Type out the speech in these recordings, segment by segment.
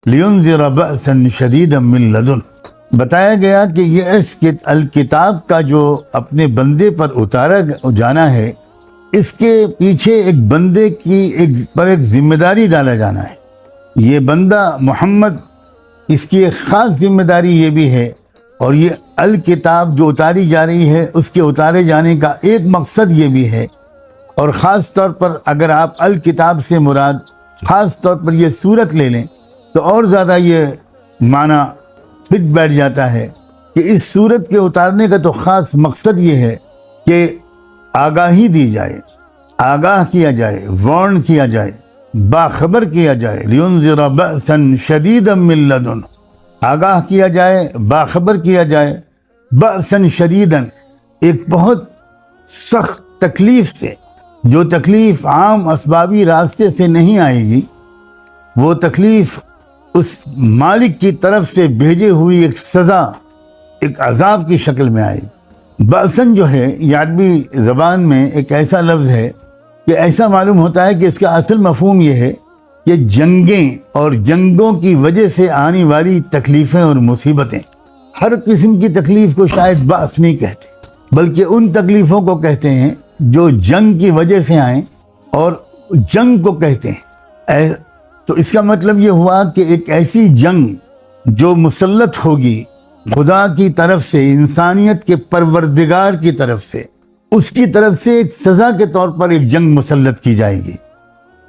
لِيُنذِرَ بَأْسًا شَدِيدًا مِّن لَدُنْ۔ بتایا گیا کہ یہ اس الکتاب کا جو اپنے بندے پر اتارا جانا ہے، اس کے پیچھے ایک بندے کی ایک ذمہ داری ڈالا جانا ہے۔ یہ بندہ محمد، اس کی ایک خاص ذمہ داری یہ بھی ہے، اور یہ الکتاب جو اتاری جا رہی ہے اس کے اتارے جانے کا ایک مقصد یہ بھی ہے، اور خاص طور پر اگر آپ الکتاب سے مراد خاص طور پر یہ سورت لے لیں تو اور زیادہ یہ معنی فٹ بیٹھ جاتا ہے کہ اس سورت کے اتارنے کا تو خاص مقصد یہ ہے کہ آگاہی دی جائے، آگاہ کیا جائے، وارن کیا جائے، باخبر کیا جائے۔ لِيُنذِرَ بَأْسًا شَدِيدًا مِّن لَدُنْ، آگاہ کیا جائے، باخبر کیا جائے، بأسًا شدیداً، ایک بہت سخت تکلیف سے، جو تکلیف عام اسبابی راستے سے نہیں آئے گی، وہ تکلیف اس مالک کی طرف سے بھیجے ہوئی ایک سزا، ایک عذاب کی شکل میں آئے گی۔ بأسن جو ہے یہ عربی زبان میں ایک ایسا لفظ ہے کہ ایسا معلوم ہوتا ہے کہ اس کا اصل مفہوم یہ ہے کہ جنگیں اور جنگوں کی وجہ سے آنے والی تکلیفیں اور مصیبتیں۔ ہر قسم کی تکلیف کو شاید بأس نہیں کہتے، بلکہ ان تکلیفوں کو کہتے ہیں جو جنگ کی وجہ سے آئیں، اور جنگ کو کہتے ہیں۔ تو اس کا مطلب یہ ہوا کہ ایک ایسی جنگ جو مسلط ہوگی خدا کی طرف سے، انسانیت کے پروردگار کی طرف سے، اس کی طرف سے ایک سزا کے طور پر ایک جنگ مسلط کی جائے گی۔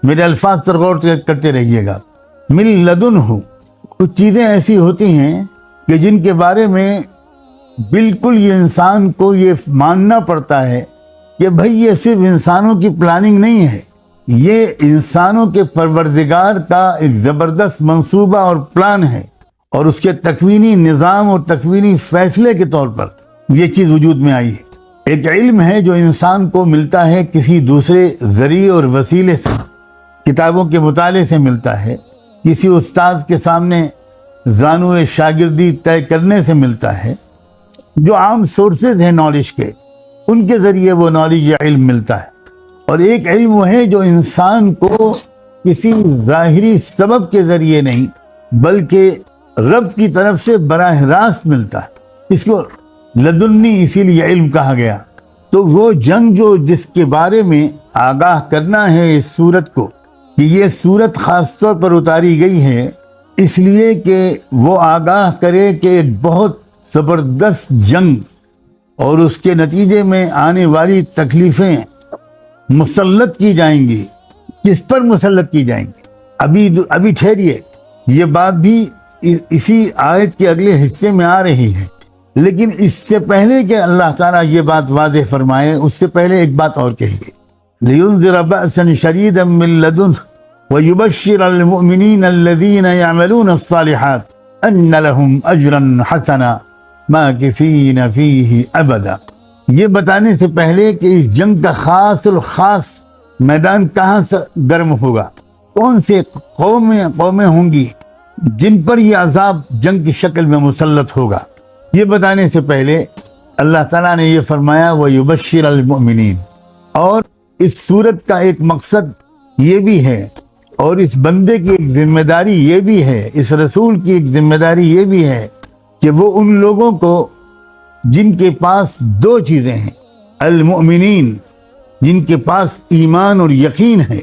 میرے الفاظ پر غور کرتے رہیے گا۔ من لدن ہو، کچھ چیزیں ایسی ہوتی ہیں کہ جن کے بارے میں بالکل یہ انسان کو یہ ماننا پڑتا ہے کہ بھئی یہ صرف انسانوں کی پلاننگ نہیں ہے، یہ انسانوں کے پروردگار کا ایک زبردست منصوبہ اور پلان ہے، اور اس کے تکوینی نظام اور تکوینی فیصلے کے طور پر یہ چیز وجود میں آئی ہے۔ ایک علم ہے جو انسان کو ملتا ہے کسی دوسرے ذریعے اور وسیلے سے، کتابوں کے مطالعے سے ملتا ہے، کسی استاذ کے سامنے زانو شاگردی طے کرنے سے ملتا ہے، جو عام سورسز ہیں نالج کے، ان کے ذریعے وہ نالج یا علم ملتا ہے۔ اور ایک علم وہ ہے جو انسان کو کسی ظاہری سبب کے ذریعے نہیں بلکہ رب کی طرف سے براہ راست ملتا ہے، اس کو لدنی اسی لیے علم کہا گیا۔ تو وہ جنگ جو جس کے بارے میں آگاہ کرنا ہے اس سورت کو، کہ یہ سورت خاص طور پر اتاری گئی ہے اس لیے کہ وہ آگاہ کرے کہ ایک بہت زبردست جنگ اور اس کے نتیجے میں آنے والی تکلیفیں مسلط کی جائیں گی۔ کس پر مسلط کی جائیں گی؟ ابھی ٹھہریے، یہ بات بھی اسی آیت کے اگلے حصے میں آ رہی ہے، لیکن اس سے پہلے کہ اللہ تعالیٰ یہ بات واضح فرمائے، اس سے پہلے ایک بات اور کہیے۔ لِيُنذِرَ بَأْسًا شَدِيدًا مِّن لَدُنْهُ وَيُبَشِّرَ الْمُؤْمِنِينَ الَّذِينَ يَعْمَلُونَ الصَّالِحَاتِ أَنَّ لَهُمْ أَجْرًا حَسَنًا مَاكِثِينَ فِيهِ أَبَدًا۔ یہ بتانے سے پہلے کہ اس جنگ کا خاص الخاص میدان کہاں سے گرم ہوگا، کون سے قومیں ہوں گی جن پر یہ عذاب جنگ کی شکل میں مسلط ہوگا، یہ بتانے سے پہلے اللہ تعالیٰ نے یہ فرمایا وَيُبَشِّرَ الْمُؤْمِنِينَ۔ اور اس صورت کا ایک مقصد یہ بھی ہے، اور اس بندے کی ایک ذمہ داری یہ بھی ہے، اس رسول کی ایک ذمہ داری یہ بھی ہے کہ وہ ان لوگوں کو جن کے پاس دو چیزیں ہیں، المؤمنین، جن کے پاس ایمان اور یقین ہے،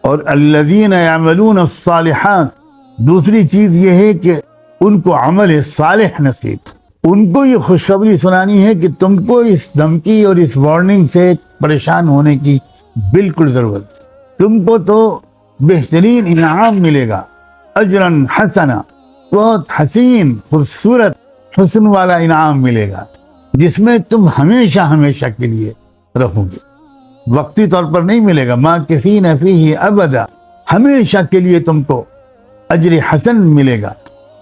اور الذین یعملون الصالحات، دوسری چیز یہ ہے کہ ان کو عمل صالح نصیب۔ ان کو یہ خوشخبری سنانی ہے کہ تم کو اس دھمکی اور اس وارننگ سے پریشان ہونے کی بالکل ضرورت، تم کو تو بہترین انعام ملے گا، اجرن حسنا، بہت حسین خوبصورت حسن والا انعام ملے گا، جس میں تم ہمیشہ ہمیشہ کے لیے رہو گے، وقتی طور پر نہیں ملے گا، ماکثین فیہ ابدا، ہمیشہ کے لیے تم کو اجر حسن ملے گا۔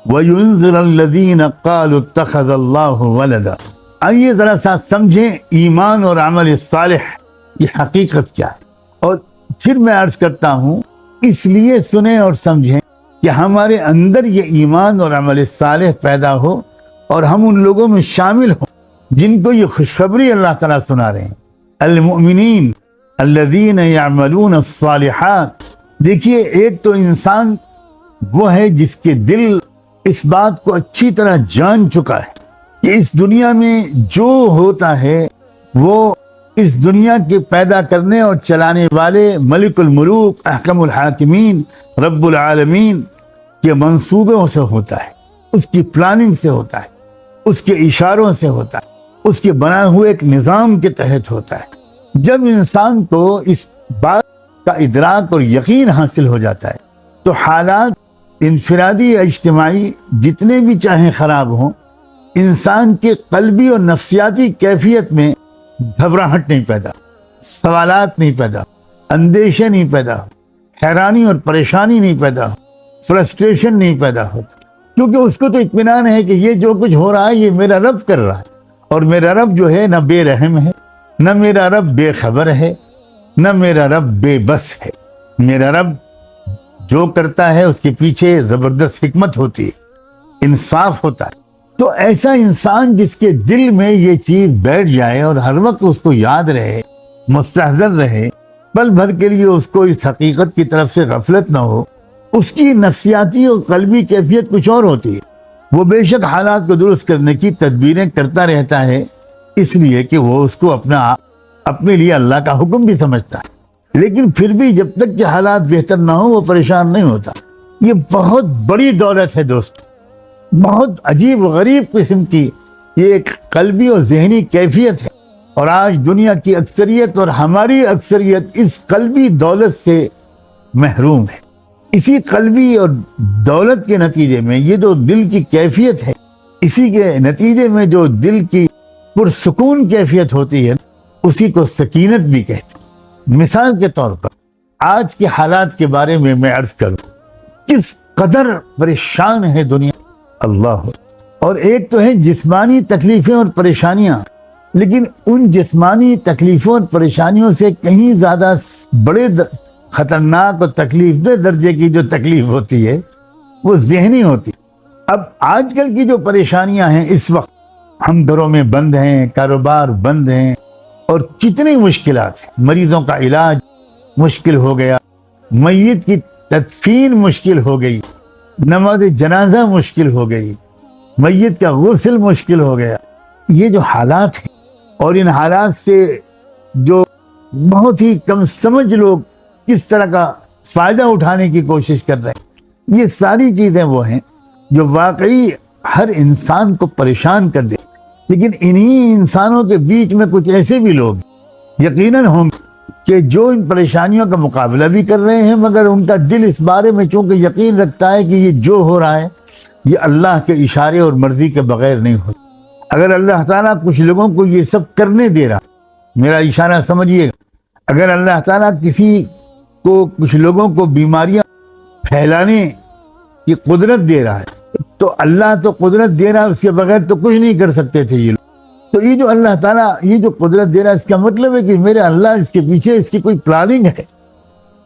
وَيُنذِرَ الَّذِينَ قَالُوا اتَّخَذَ اللَّهُ وَلَدًا۔ آئیے ذرا سا سمجھیں ایمان اور عمل صالح کی حقیقت کیا ہے، اور پھر میں عرض کرتا ہوں اس لیے سنیں اور سمجھیں کہ ہمارے اندر یہ ایمان اور عمل صالح پیدا ہو اور ہم ان لوگوں میں شامل ہوں جن کو یہ خوشخبری اللہ تعالیٰ سنا رہے ہیں، المؤمنین الذین یعملون الصالحات۔ دیکھیے، ایک تو انسان وہ ہے جس کے دل اس بات کو اچھی طرح جان چکا ہے کہ اس دنیا میں جو ہوتا ہے وہ اس دنیا کے پیدا کرنے اور چلانے والے ملک الملوک احکم الحاکمین رب العالمین کے منصوبوں سے ہوتا ہے، اس کی پلاننگ سے ہوتا ہے، اس کے اشاروں سے ہوتا ہے، اس کے بنائے ہوئے ایک نظام کے تحت ہوتا ہے۔ جب انسان کو اس بات کا ادراک اور یقین حاصل ہو جاتا ہے تو حالات انفرادی یا اجتماعی جتنے بھی چاہیں خراب ہوں، انسان کے قلبی اور نفسیاتی کیفیت میں گھبراہٹ نہیں پیدا، سوالات نہیں پیدا، اندیشے نہیں پیدا، حیرانی اور پریشانی نہیں پیدا، فرسٹریشن نہیں پیدا ہوتا، کیونکہ اس کو تو اطمینان ہے کہ یہ جو کچھ ہو رہا ہے یہ میرا رب کر رہا ہے، اور میرا رب جو ہے نہ بے رحم ہے، نہ میرا رب بے خبر ہے، نہ میرا رب بے بس ہے۔ میرا رب جو کرتا ہے اس کے پیچھے زبردست حکمت ہوتی ہے، انصاف ہوتا ہے۔ تو ایسا انسان جس کے دل میں یہ چیز بیٹھ جائے اور ہر وقت اس کو یاد رہے، مستحضر رہے، پل بھر کے لیے اس کو اس حقیقت کی طرف سے غفلت نہ ہو، اس کی نفسیاتی اور قلبی کیفیت کچھ اور ہوتی ہے۔ وہ بے شک حالات کو درست کرنے کی تدبیریں کرتا رہتا ہے، اس لیے کہ وہ اس کو اپنے لیے اللہ کا حکم بھی سمجھتا ہے، لیکن پھر بھی جب تک کہ حالات بہتر نہ ہو وہ پریشان نہیں ہوتا۔ یہ بہت بڑی دولت ہے دوست، بہت عجیب و غریب قسم کی یہ ایک قلبی اور ذہنی کیفیت ہے، اور آج دنیا کی اکثریت اور ہماری اکثریت اس قلبی دولت سے محروم ہے۔ اسی قلبی اور دولت کے نتیجے میں یہ جو دل کی کیفیت ہے، اسی کے نتیجے میں جو دل کی پرسکون کیفیت ہوتی ہے اسی کو سکینت بھی کہتے ہیں۔ مثال کے طور پر آج کے حالات کے بارے میں عرض کروں، کس قدر پریشان ہے دنیا، اللہ۔ اور ایک تو ہے جسمانی تکلیفیں اور پریشانیاں، لیکن ان جسمانی تکلیفوں اور پریشانیوں سے کہیں زیادہ بڑے خطرناک اور تکلیف دہ درجے کی جو تکلیف ہوتی ہے وہ ذہنی ہوتی ہے۔ اب آج کل کی جو پریشانیاں ہیں، اس وقت ہم گھروں میں بند ہیں، کاروبار بند ہیں، اور کتنی مشکلات ہیں، مریضوں کا علاج مشکل ہو گیا، میت کی تدفین مشکل ہو گئی، نماز جنازہ مشکل ہو گئی، میت کا غسل مشکل ہو گیا۔ یہ جو حالات ہیں، اور ان حالات سے جو بہت ہی کم سمجھ لوگ کس طرح کا فائدہ اٹھانے کی کوشش کر رہے ہیں، یہ ساری چیزیں وہ ہیں جو واقعی ہر انسان کو پریشان کر دے۔ لیکن انہی انسانوں کے بیچ میں کچھ ایسے بھی لوگ یقیناً ہوں گے کہ جو ان پریشانیوں کا مقابلہ بھی کر رہے ہیں، مگر ان کا دل اس بارے میں چونکہ یقین رکھتا ہے کہ یہ جو ہو رہا ہے یہ اللہ کے اشارے اور مرضی کے بغیر نہیں ہوتا۔ اگر اللہ تعالیٰ کچھ لوگوں کو یہ سب کرنے دے رہا، میرا اشارہ سمجھیے گا، اگر اللہ تعالیٰ کسی کو کچھ لوگوں کو بیماریاں پھیلانے کی قدرت دے رہا ہے تو اللہ تو قدرت دے رہا ہے، اس کے بغیر تو کچھ نہیں کر سکتے تھے یہ لوگ۔ تو یہ جو اللہ تعالیٰ یہ جو قدرت دے رہا ہے، اس کا مطلب ہے کہ میرے اللہ اس کے پیچھے اس کی کوئی پلاننگ ہے،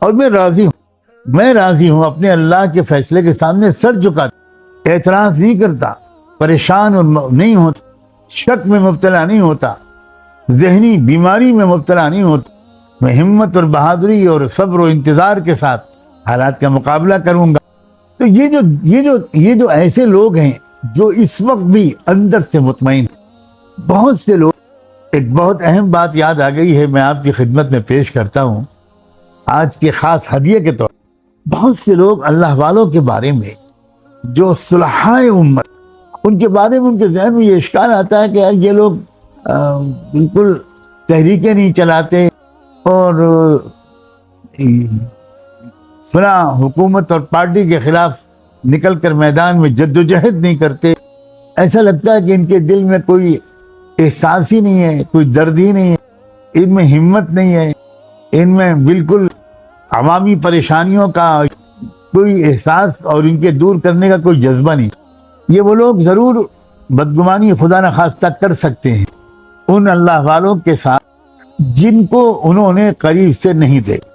اور میں راضی ہوں اپنے اللہ کے فیصلے کے سامنے سر جھکاتا، اعتراض نہیں کرتا، پریشان اور نہیں ہوتا، شک میں مبتلا نہیں ہوتا، ذہنی بیماری میں مبتلا نہیں ہوتا۔ میں ہمت اور بہادری اور صبر و انتظار کے ساتھ حالات کا مقابلہ کروں گا۔ تو یہ جو ایسے لوگ ہیں جو اس وقت بھی اندر سے مطمئن ہیں، بہت سے لوگ، ایک بہت اہم بات یاد آ گئی ہے، میں آپ کی خدمت میں پیش کرتا ہوں آج کے خاص ہدیے کے طور پر۔ بہت سے لوگ اللہ والوں کے بارے میں جو صلحائے امت، ان کے بارے میں ان کے ذہن میں یہ اشکال آتا ہے کہ یار یہ لوگ بالکل تحریکیں نہیں چلاتے اور فلاں حکومت اور پارٹی کے خلاف نکل کر میدان میں جدوجہد نہیں کرتے۔ ایسا لگتا ہے کہ ان کے دل میں کوئی احساس ہی نہیں ہے، کوئی درد ہی نہیں ہے، ان میں ہمت نہیں ہے، ان میں بالکل عوامی پریشانیوں کا کوئی احساس اور ان کے دور کرنے کا کوئی جذبہ نہیں۔ یہ وہ لوگ ضرور بدگمانی خدا نخواستہ کر سکتے ہیں ان اللہ والوں کے ساتھ جن کو انہوں نے قریب سے نہیں دیکھا،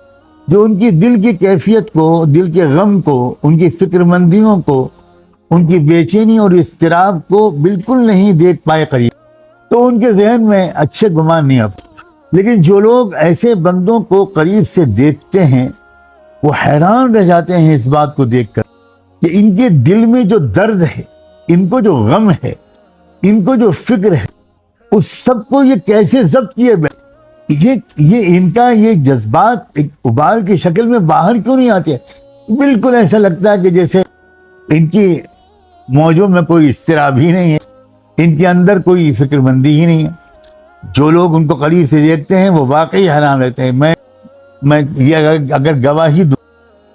جو ان کی دل کی کیفیت کو، دل کے غم کو، ان کی فکر مندیوں کو، ان کی بے چینی اور اضطراب کو بالکل نہیں دیکھ پائے قریب، تو ان کے ذہن میں اچھے گمان نہیں آتے۔ لیکن جو لوگ ایسے بندوں کو قریب سے دیکھتے ہیں وہ حیران رہ جاتے ہیں اس بات کو دیکھ کر کہ ان کے دل میں جو درد ہے، ان کو جو غم ہے، ان کو جو فکر ہے، اس سب کو یہ کیسے ضبط کیے یہ ان کا یہ جذبات ایک ابال کی شکل میں باہر کیوں نہیں آتے؟ بالکل ایسا لگتا ہے کہ جیسے ان کی موجوں میں کوئی اضطراب ہی نہیں ہے، ان کے اندر کوئی فکر مندی ہی نہیں ہے۔ جو لوگ ان کو قریب سے دیکھتے ہیں وہ واقعی حیران رہتے ہیں۔ میں یہ اگر گواہی دوں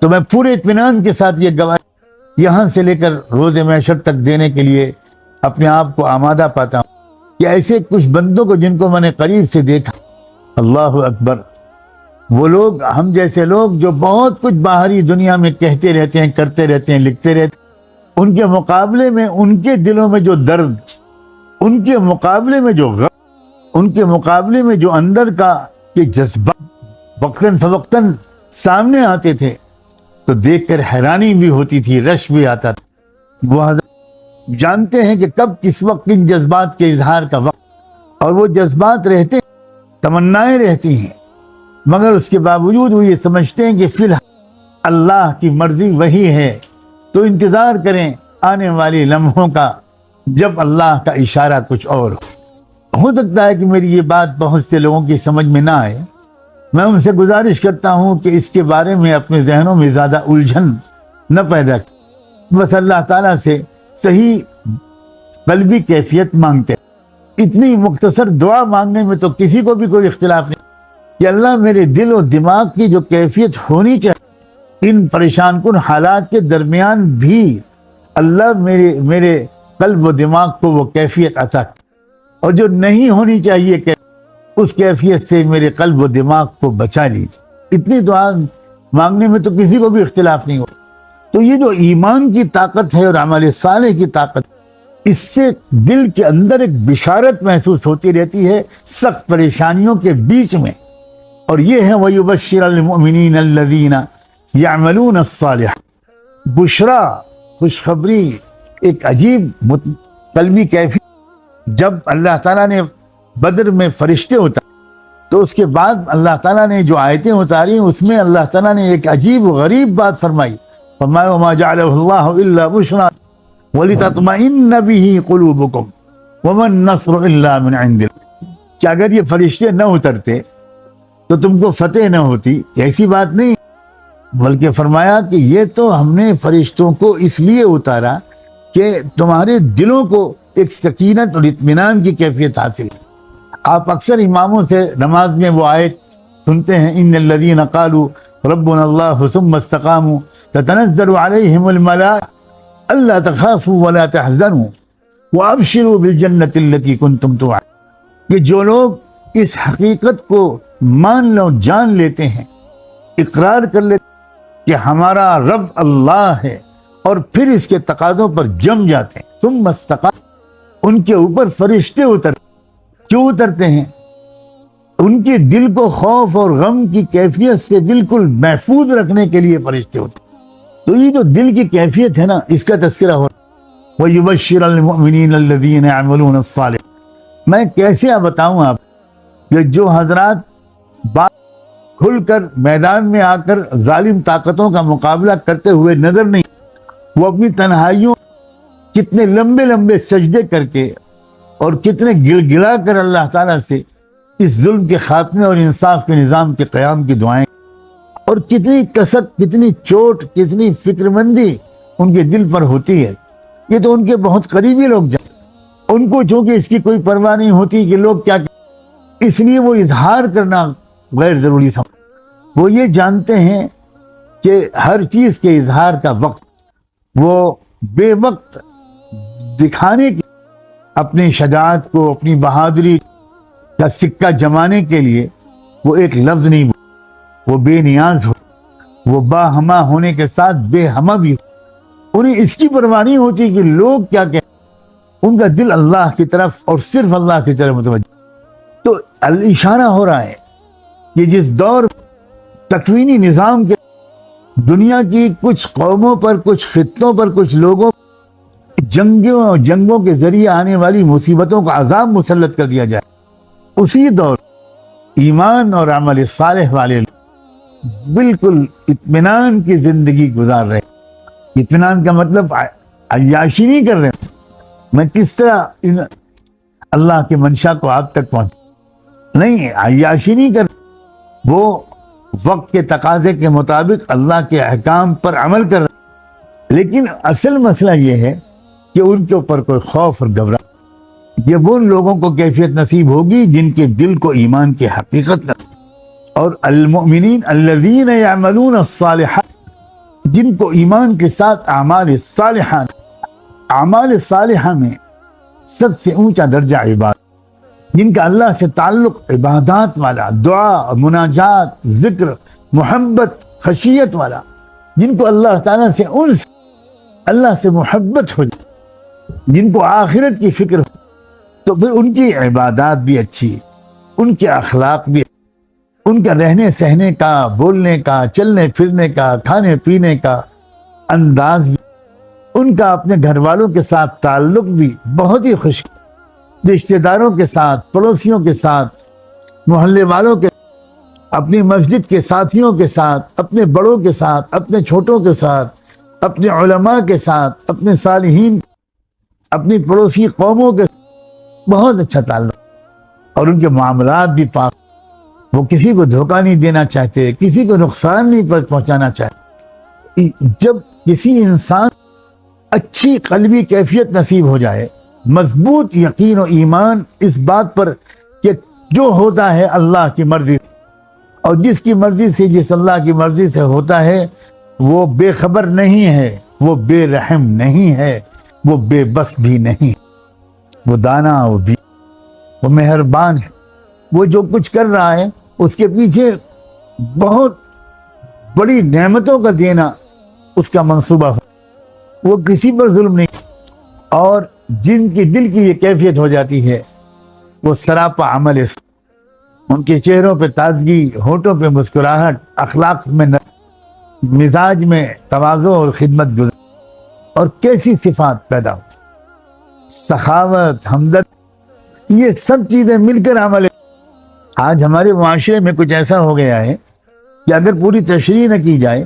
تو میں پورے اطمینان کے ساتھ یہ گواہی یہاں سے لے کر روز محشر تک دینے کے لیے اپنے آپ کو آمادہ پاتا ہوں کہ ایسے کچھ بندوں کو جن کو میں نے قریب سے دیکھا، اللہ اکبر، وہ لوگ ہم جیسے لوگ جو بہت کچھ باہری دنیا میں کہتے رہتے ہیں، کرتے رہتے ہیں، لکھتے رہتے ہیں، ان کے مقابلے میں ان کے دلوں میں جو درد، ان کے مقابلے میں جو غم، ان کے مقابلے میں جو اندر کا یہ جذبات وقتاً فوقتاً سامنے آتے تھے تو دیکھ کر حیرانی بھی ہوتی تھی، رش بھی آتا تھا۔ وہ حضرت جانتے ہیں کہ کب کس وقت ان جذبات کے اظہار کا وقت، اور وہ جذبات رہتے ہیں، تمنائیں رہتی ہیں، مگر اس کے باوجود وہ یہ سمجھتے ہیں کہ فی الحال اللہ کی مرضی وہی ہے، تو انتظار کریں آنے والی لمحوں کا جب اللہ کا اشارہ کچھ اور ہو سکتا ہے کہ میری یہ بات بہت سے لوگوں کی سمجھ میں نہ آئے۔ میں ان سے گزارش کرتا ہوں کہ اس کے بارے میں اپنے ذہنوں میں زیادہ الجھن نہ پیدا کریں، بس اللہ تعالیٰ سے صحیح قلبی کیفیت مانگتے ہیں۔ اتنی مختصر دعا مانگنے میں تو کسی کو بھی کوئی اختلاف نہیں کہ اللہ میرے دل و دماغ کی جو کیفیت ہونی چاہیے، ان پریشان کن حالات کے درمیان بھی اللہ میرے قلب و دماغ کو وہ کیفیت عطا کرے، اور جو نہیں ہونی چاہیے کہ اس کیفیت سے میرے قلب و دماغ کو بچا لیجیے۔ اتنی دعا مانگنے میں تو کسی کو بھی اختلاف نہیں ہو۔ تو یہ جو ایمان کی طاقت ہے اور عمل صالح کی طاقت، اس سے دل کے اندر ایک بشارت محسوس ہوتی رہتی ہے سخت پریشانیوں کے بیچ میں، اور یہ ہے وَيُبَشِّرَ الْمُؤْمِنِينَ الَّذِينَ يَعْمَلُونَ الصَّالِحَاتِ، بشرا، خوشخبری، ایک عجیب قلبی کیفیت۔ جب اللہ تعالیٰ نے بدر میں فرشتے اتارے تو اس کے بعد اللہ تعالیٰ نے جو آیتیں اتاری اس میں اللہ تعالیٰ نے ایک عجیب و غریب بات فرمائی، فرمایا وَمَا جَعَلَهُ اللَّهُ إِلَّا بُشْرَىٰ وَلِتَطْمَئِنَّ بِهِ قُلُوبُكُمْ وَمَا النَّصْرُ إِلَّا مِنْ عِنْدِ اللَّهِ، کہ اگر یہ فرشتے نہ اترتے تو تم کو فتح نہ ہوتی، ایسی بات نہیں، بلکہ فرمایا کہ یہ تو ہم نے فرشتوں کو اس لیے اتارا کہ تمہارے دلوں کو ایک سکینت اور اطمینان کی کیفیت حاصل۔ آپ اکثر اماموں سے نماز میں وہ آیت سنتے ہیں، ان الذین قالوا ربنا اللہ ثم استقاموا تتنزل علیہم الملائکۃ الا تخافوا ولا تحزنوا وابشروا بالجنۃ التی کنتم توعدون، کہ جو لوگ اس حقیقت کو مان لو، جان لیتے ہیں، اقرار کر لیتے ہیں کہ ہمارا رب اللہ ہے، اور پھر اس کے تقاضوں پر جم جاتے ہیں، ثم استقاموا، ان کے اوپر فرشتے اترتے، کیوں اترتے ہیں؟ ان کے دل کو خوف اور غم کی کیفیت سے بالکل محفوظ رکھنے کے لیے فرشتے ہوتے ہیں۔ تو یہ جو دل کی کیفیت ہے نا، اس کا تذکرہ ہو رہا ہے وَيُبَشِّرَ الْمُؤْمِنِينَ الَّذِينَ يَعْمَلُونَ الصَّالِحَاتِ۔ میں کیسے بتاؤں آپ کہ جو حضرات بات کھل کر میدان میں آ کر ظالم طاقتوں کا مقابلہ کرتے ہوئے نظر نہیں، وہ اپنی تنہائیوں کتنے لمبے لمبے سجدے کر کے اور کتنے گڑ گڑا کر اللہ تعالیٰ سے اس ظلم کے خاتمے اور انصاف کے نظام کے قیام کی دعائیں، اور کتنی کثرت، کتنی چوٹ، کتنی فکر مندی ان کے دل پر ہوتی ہے۔ یہ تو ان کے بہت قریبی لوگ جانتے، ان کو چونکہ اس کی کوئی پرواہ نہیں ہوتی کہ لوگ کیا کہیں، اس لیے وہ اظہار کرنا غیر ضروری سمجھتے۔ وہ یہ جانتے ہیں کہ ہر چیز کے اظہار کا وقت، وہ بے وقت دکھانے کی، اپنی شجاعت کو، اپنی بہادری کا سکہ جمانے کے لیے وہ ایک لفظ نہیں بولے، وہ بے نیاز ہو، وہ باہما ہونے کے ساتھ بے ہما بھی ہو، انہیں اس کی پرواہ نہیں ہوتی کہ لوگ کیا کہیں، ان کا دل اللہ کی طرف اور صرف اللہ کی طرف متوجہ۔ تو اشارہ ہو رہا ہے کہ جس دور تکوینی نظام کے دنیا کی کچھ قوموں پر، کچھ خطوں پر، کچھ لوگوں پر جنگوں کے ذریعے آنے والی مصیبتوں کا عذاب مسلط کر دیا جائے، اسی دور ایمان اور عمل صالح والے لوگ بالکل اطمینان کی زندگی گزار رہے، اطمینان کا مطلب عیاشی نہیں کر رہے میں کس طرح اللہ کی منشا کو آپ تک پہنچ، نہیں، عیاشی نہیں کر، وہ وقت کے تقاضے کے مطابق اللہ کے احکام پر عمل کر رہے، لیکن اصل مسئلہ یہ ہے کہ ان کے اوپر کوئی خوف اور گھبراہٹ، یہ وہ لوگوں کو کیفیت نصیب ہوگی جن کے دل کو ایمان کی حقیقت نہ، اور المؤمنین الذین یعملون الصالحات، جن کو ایمان کے ساتھ اعمال صالحہ، اعمال صالحہ میں سب سے اونچا درجہ عبادت، جن کا اللہ سے تعلق عبادات والا، دعا، مناجات، ذکر، محبت، خشیت والا، جن کو اللہ تعالیٰ سے انس، اللہ سے محبت ہو جائے، جن کو آخرت کی فکر ہو، تو پھر ان کی عبادات بھی اچھی، ان کے اخلاق بھی، ان کا رہنے سہنے کا، بولنے کا، چلنے پھرنے کا، کھانے پینے کا انداز بھی، ان کا اپنے گھر والوں کے ساتھ تعلق بھی بہت ہی خوش، رشتہ داروں کے ساتھ، پڑوسیوں کے ساتھ، محلے والوں کے، اپنی مسجد کے ساتھیوں کے ساتھ، اپنے بڑوں کے ساتھ، اپنے چھوٹوں کے ساتھ، اپنے علماء کے ساتھ، اپنے صالحین، اپنی پڑوسی قوموں کے بہت اچھا تعلق، اور ان کے معاملات بھی پاک، وہ کسی کو دھوکہ نہیں دینا چاہتے، کسی کو نقصان نہیں پہنچانا چاہتے۔ جب کسی انسان اچھی قلبی کیفیت نصیب ہو جائے، مضبوط یقین و ایمان اس بات پر کہ جو ہوتا ہے اللہ کی مرضی، اور جس کی مرضی سے، جس اللہ کی مرضی سے ہوتا ہے، وہ بے خبر نہیں ہے، وہ بے رحم نہیں ہے، وہ بے بس بھی نہیں، وہ دانا، وہ مہربان ہے، وہ جو کچھ کر رہا ہے اس کے پیچھے بہت بڑی نعمتوں کا دینا اس کا منصوبہ ہو، وہ کسی پر ظلم نہیں، اور جن کی دل کی یہ کیفیت ہو جاتی ہے وہ سراپا عمل ہے، ان کے چہروں پہ تازگی، ہونٹوں پہ مسکراہٹ، اخلاق میں مزاج میں تواضع اور خدمت گزار، اور کیسی صفات پیدا ہوتی، سخاوت، ہمدرد، یہ سب چیزیں مل کر عمل ہے۔ آج ہمارے معاشرے میں کچھ ایسا ہو گیا ہے کہ اگر پوری تشریح نہ کی جائے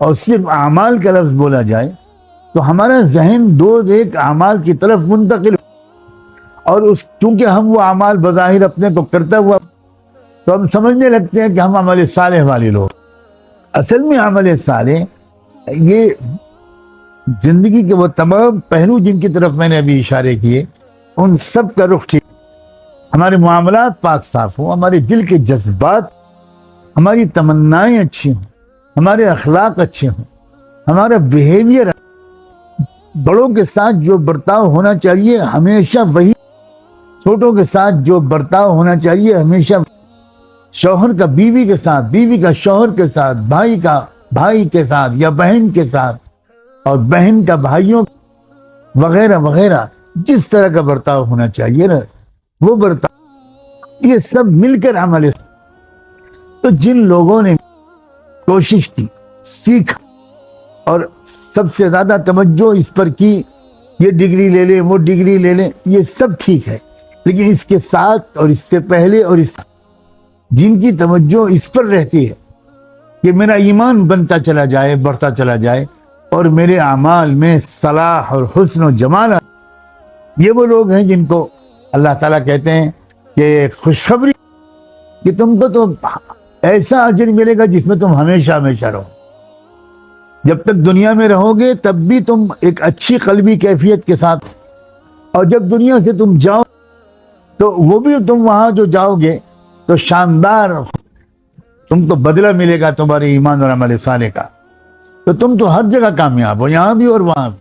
اور صرف اعمال کا لفظ بولا جائے تو ہمارا ذہن دو ایک اعمال کی طرف منتقل، اور چونکہ ہم وہ اعمال بظاہر اپنے کو کرتا ہوا تو ہم سمجھنے لگتے ہیں کہ ہم عمل صالح والے لوگ۔ اصل میں عمل صالح یہ زندگی کے وہ تمام پہلو جن کی طرف میں نے ابھی اشارے کیے، ان سب کا رخ ٹھیک، ہمارے معاملات پاک صاف ہوں، ہمارے دل کے جذبات، ہماری تمنائیں اچھی ہوں، ہمارے اخلاق اچھے ہوں، ہمارا بیہیویئر، بڑوں کے ساتھ جو برتاؤ ہونا چاہیے ہمیشہ وہی، چھوٹوں کے ساتھ جو برتاؤ ہونا چاہیے ہمیشہ، شوہر کا بیوی کے ساتھ، بیوی کا شوہر کے ساتھ، بھائی کا بھائی کے ساتھ یا بہن کے ساتھ، اور بہن کا بھائیوں وغیرہ وغیرہ، جس طرح کا برتاؤ ہونا چاہیے نا وہ برتاؤ، یہ سب مل کر عمل ہے۔ تو جن لوگوں نے کوشش کی، سیکھا، اور سب سے زیادہ توجہ اس پر کی، یہ ڈگری لے لیں، وہ ڈگری لے لیں، یہ سب ٹھیک ہے، لیکن اس کے ساتھ اور اس سے پہلے اور اس جن کی توجہ اس پر رہتی ہے کہ میرا ایمان بنتا چلا جائے، بڑھتا چلا جائے، اور میرے اعمال میں صلاح اور حسن و جمال، یہ وہ لوگ ہیں جن کو اللہ تعالیٰ کہتے ہیں کہ خوشخبری کہ تم کو تو ایسا اجر ملے گا جس میں تم ہمیشہ ہمیشہ رہو، جب تک دنیا میں رہو گے تب بھی تم ایک اچھی قلبی کیفیت کے ساتھ، اور جب دنیا سے تم جاؤ تو وہ بھی تم وہاں جو جاؤ گے تو شاندار تم کو بدلہ ملے گا تمہارے ایمان اور عمل صالح کا، تو تم تو ہر جگہ کامیاب ہو، یہاں بھی اور وہاں بھی۔